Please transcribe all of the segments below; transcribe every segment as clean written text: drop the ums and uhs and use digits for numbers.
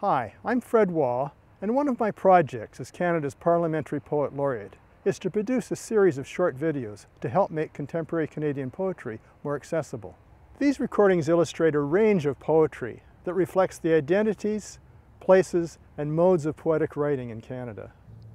Hi, I'm Fred Waugh, and one of my projects as Canada's Parliamentary Poet Laureate is to produce a series of short videos to help make contemporary Canadian poetry more accessible. These recordings illustrate a range of poetry that reflects the identities, places, and modes of poetic writing in Canada.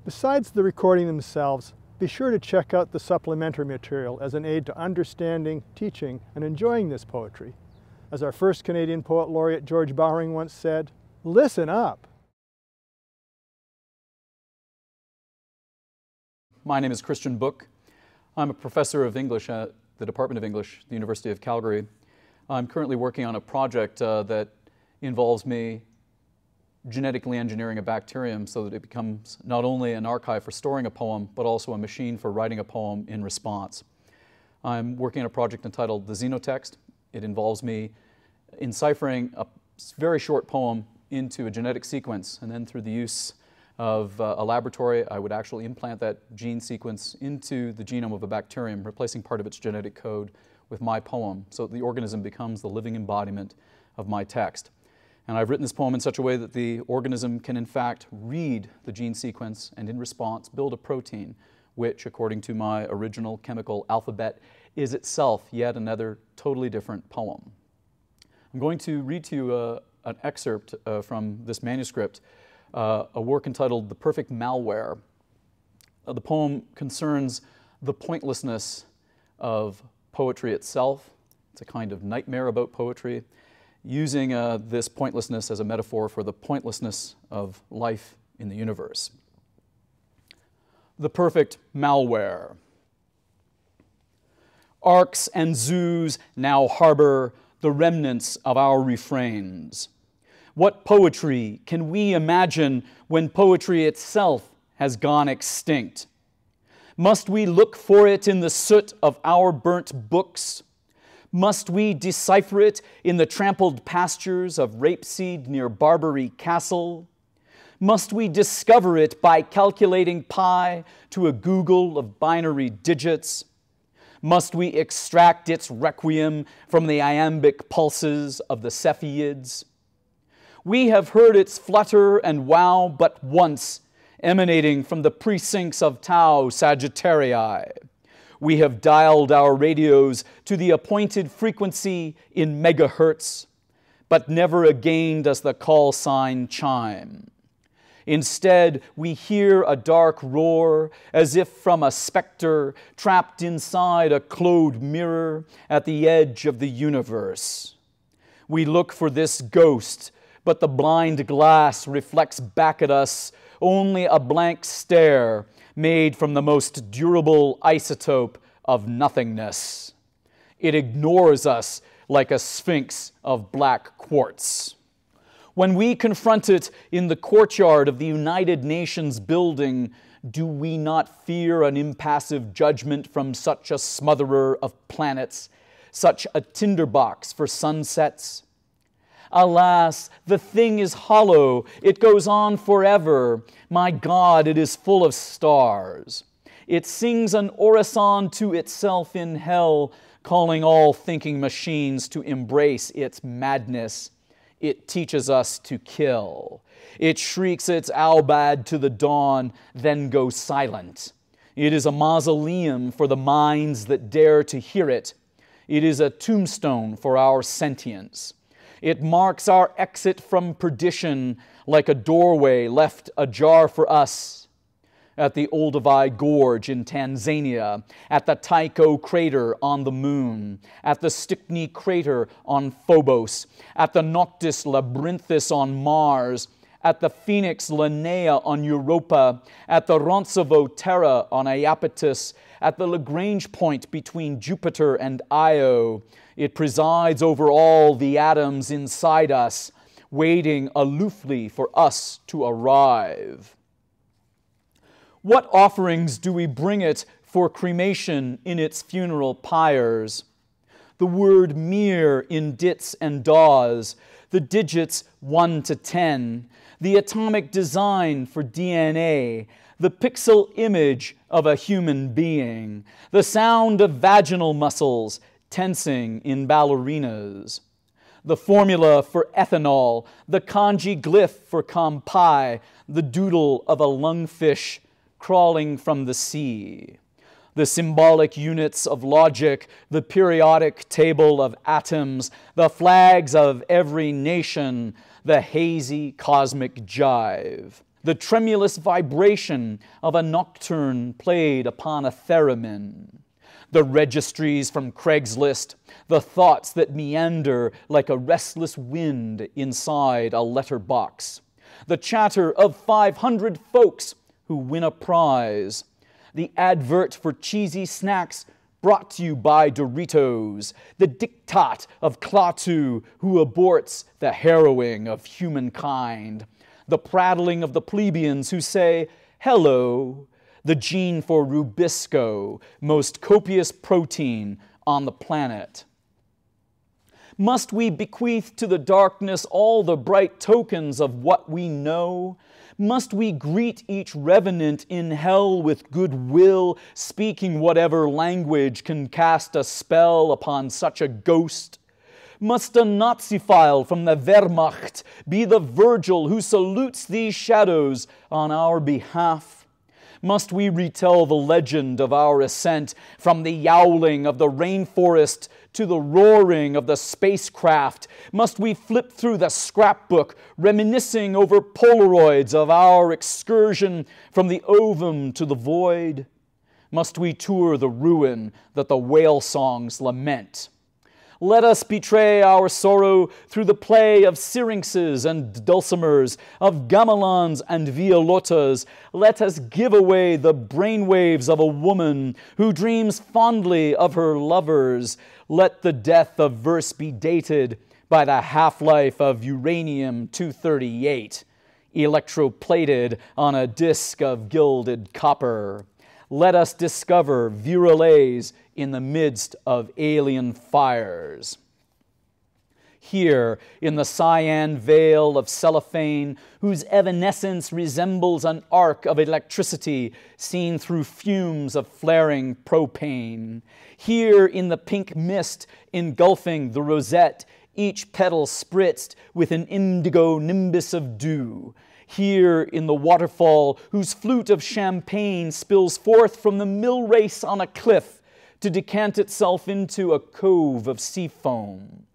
Besides the recording themselves, be sure to check out the supplementary material as an aid to understanding, teaching, and enjoying this poetry. As our first Canadian Poet Laureate George Bowring once said, "Listen up." My name is Christian Book. I'm a professor of English at the Department of English at the University of Calgary. I'm currently working on a project that involves me genetically engineering a bacterium so that it becomes not only an archive for storing a poem, but also a machine for writing a poem in response. I'm working on a project entitled The Xenotext. It involves me enciphering a very short poem into a genetic sequence, and then through the use of a laboratory, I would actually implant that gene sequence into the genome of a bacterium, replacing part of its genetic code with my poem, so that the organism becomes the living embodiment of my text. And I've written this poem in such a way that the organism can in fact read the gene sequence and in response build a protein, which, according to my original chemical alphabet, is itself yet another totally different poem. I'm going to read to you an excerpt from this manuscript, a work entitled The Perfect Malware. The poem concerns the pointlessness of poetry itself. It's a kind of nightmare about poetry, using this pointlessness as a metaphor for the pointlessness of life in the universe. The Perfect Malware. Arks and zoos now harbor the remnants of our refrains. What poetry can we imagine when poetry itself has gone extinct? Must we look for it in the soot of our burnt books? Must we decipher it in the trampled pastures of rapeseed near Barbary Castle? Must we discover it by calculating pi to a Google of binary digits? Must we extract its requiem from the iambic pulses of the Cepheids? We have heard its flutter and wow but once, emanating from the precincts of Tau Sagittarii. We have dialed our radios to the appointed frequency in megahertz, but never again does the call sign chime. Instead, we hear a dark roar as if from a specter trapped inside a closed mirror at the edge of the universe. We look for this ghost, but the blind glass reflects back at us only a blank stare made from the most durable isotope of nothingness. It ignores us like a sphinx of black quartz. When we confront it in the courtyard of the United Nations building, do we not fear an impassive judgment from such a smotherer of planets, such a tinderbox for sunsets? Alas, the thing is hollow. It goes on forever. My God, it is full of stars. It sings an orison to itself in hell, calling all thinking machines to embrace its madness. It teaches us to kill. It shrieks its aubad to the dawn, then goes silent. It is a mausoleum for the minds that dare to hear it. It is a tombstone for our sentience. It marks our exit from perdition like a doorway left ajar for us at the Olduvai Gorge in Tanzania, at the Tycho crater on the moon, at the Stickney crater on Phobos, at the Noctis Labyrinthus on Mars, at the Phoenix Linnea on Europa, at the Roncesvalles Terra on Iapetus, at the Lagrange point between Jupiter and Io. It presides over all the atoms inside us, waiting aloofly for us to arrive. What offerings do we bring it for cremation in its funeral pyres? The word mere in dits and daws, the digits 1 to 10, the atomic design for DNA, the pixel image of a human being, the sound of vaginal muscles tensing in ballerinas, the formula for ethanol, the kanji glyph for kampai, the doodle of a lungfish crawling from the sea, the symbolic units of logic, the periodic table of atoms, the flags of every nation, the hazy cosmic jive, the tremulous vibration of a nocturne played upon a theremin, the registries from Craigslist, the thoughts that meander like a restless wind inside a letterbox, the chatter of 500 folks who win a prize, the advert for cheesy snacks brought to you by Doritos, the diktat of Klaatu who aborts the harrowing of humankind, the prattling of the plebeians who say, hello, the gene for Rubisco, most copious protein on the planet. Must we bequeath to the darkness all the bright tokens of what we know? Must we greet each revenant in hell with goodwill, speaking whatever language can cast a spell upon such a ghost? Must a Nazi-file from the Wehrmacht be the Virgil who salutes these shadows on our behalf? Must we retell the legend of our ascent from the yowling of the rainforest to the roaring of the spacecraft? Must we flip through the scrapbook, reminiscing over Polaroids of our excursion from the ovum to the void? Must we tour the ruin that the whale songs lament? Let us betray our sorrow through the play of syrinxes and dulcimers, of gamelons and violotas. Let us give away the brainwaves of a woman who dreams fondly of her lovers. Let the death of verse be dated by the half-life of uranium-238, electroplated on a disk of gilded copper. Let us discover virales in the midst of alien fires. Here, in the cyan veil of cellophane, whose evanescence resembles an arc of electricity seen through fumes of flaring propane. Here, in the pink mist engulfing the rosette, each petal spritzed with an indigo nimbus of dew. Here in the waterfall, whose flute of champagne spills forth from the mill race on a cliff to decant itself into a cove of sea foam.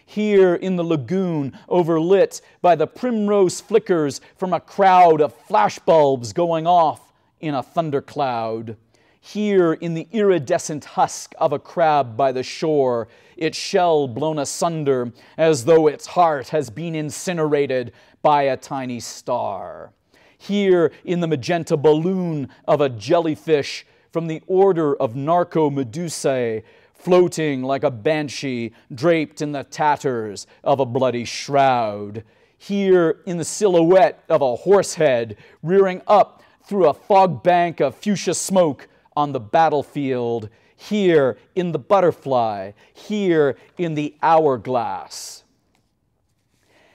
Here in the lagoon, overlit by the primrose flickers from a crowd of flashbulbs going off in a thundercloud. Here in the iridescent husk of a crab by the shore, its shell blown asunder as though its heart has been incinerated by a tiny star. Here in the magenta balloon of a jellyfish from the order of Narcomedusae, floating like a banshee draped in the tatters of a bloody shroud. Here in the silhouette of a horse head rearing up through a fog bank of fuchsia smoke on the battlefield. Here in the butterfly. Here in the hourglass.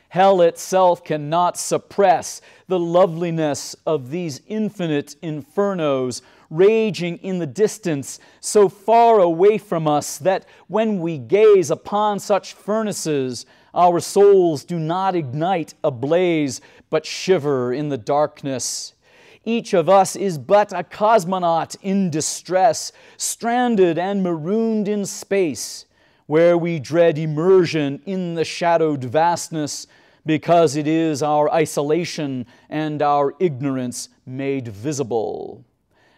Hell itself cannot suppress the loveliness of these infinite infernos raging in the distance so far away from us that when we gaze upon such furnaces, our souls do not ignite ablaze but shiver in the darkness. Each of us is but a cosmonaut in distress, stranded and marooned in space, where we dread immersion in the shadowed vastness because it is our isolation and our ignorance made visible.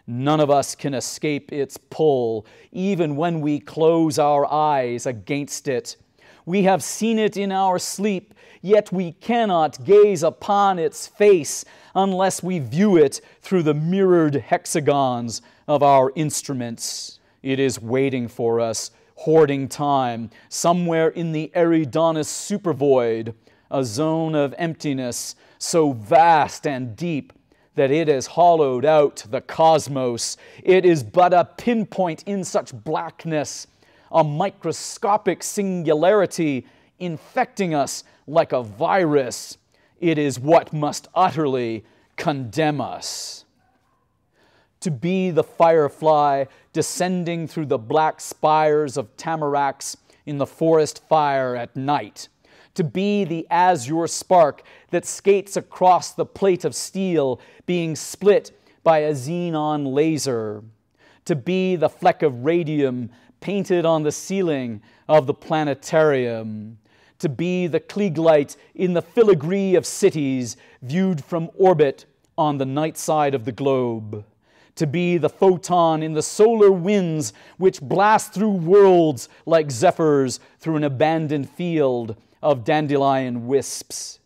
None of us can escape its pull, even when we close our eyes against it. We have seen it in our sleep, yet we cannot gaze upon its face unless we view it through the mirrored hexagons of our instruments. It is waiting for us, hoarding time, somewhere in the Eridanus supervoid, a zone of emptiness so vast and deep that it has hollowed out the cosmos. It is but a pinpoint in such blackness, a microscopic singularity infecting us like a virus. It is what must utterly condemn us. To be the firefly descending through the black spires of tamaracks in the forest fire at night, to be the azure spark that skates across the plate of steel being split by a xenon laser, to be the fleck of radium painted on the ceiling of the planetarium, to be the Klieg light in the filigree of cities viewed from orbit on the night side of the globe, to be the photon in the solar winds which blast through worlds like zephyrs through an abandoned field of dandelion wisps,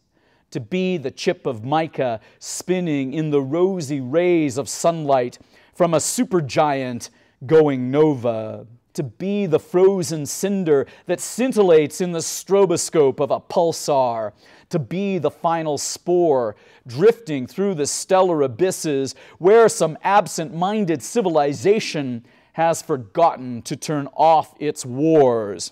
to be the chip of mica spinning in the rosy rays of sunlight from a supergiant going nova, to be the frozen cinder that scintillates in the stroboscope of a pulsar, to be the final spore drifting through the stellar abysses where some absent-minded civilization has forgotten to turn off its wars,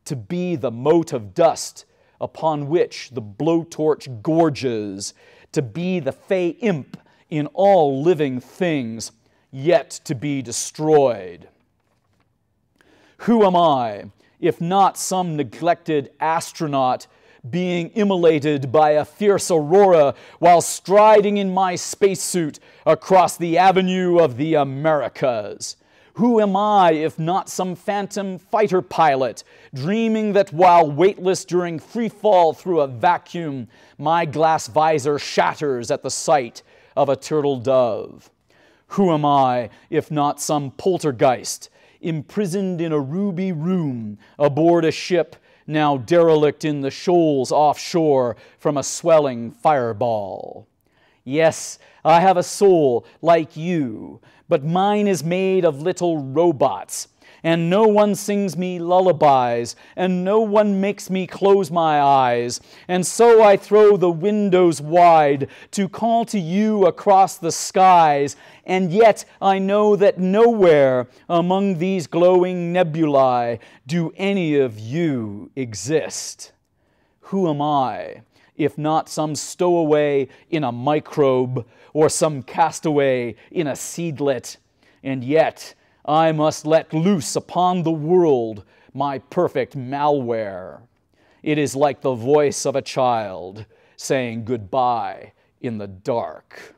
to be the mote of dust upon which the blowtorch gorges, to be the fey imp in all living things yet to be destroyed. Who am I, if not some neglected astronaut being immolated by a fierce aurora while striding in my spacesuit across the avenue of the Americas? Who am I, if not some phantom fighter pilot, dreaming that while weightless during free fall through a vacuum, my glass visor shatters at the sight of a turtle dove? Who am I, if not some poltergeist, imprisoned in a ruby room aboard a ship now derelict in the shoals offshore from a swelling fireball? Yes, I have a soul like you, but mine is made of little robots, and no one sings me lullabies, and no one makes me close my eyes, and so I throw the windows wide to call to you across the skies, and yet I know that nowhere among these glowing nebulae do any of you exist. Who am I, if not some stowaway in a microbe or some castaway in a seedlet? And yet I must let loose upon the world my perfect malware. It is like the voice of a child saying goodbye in the dark.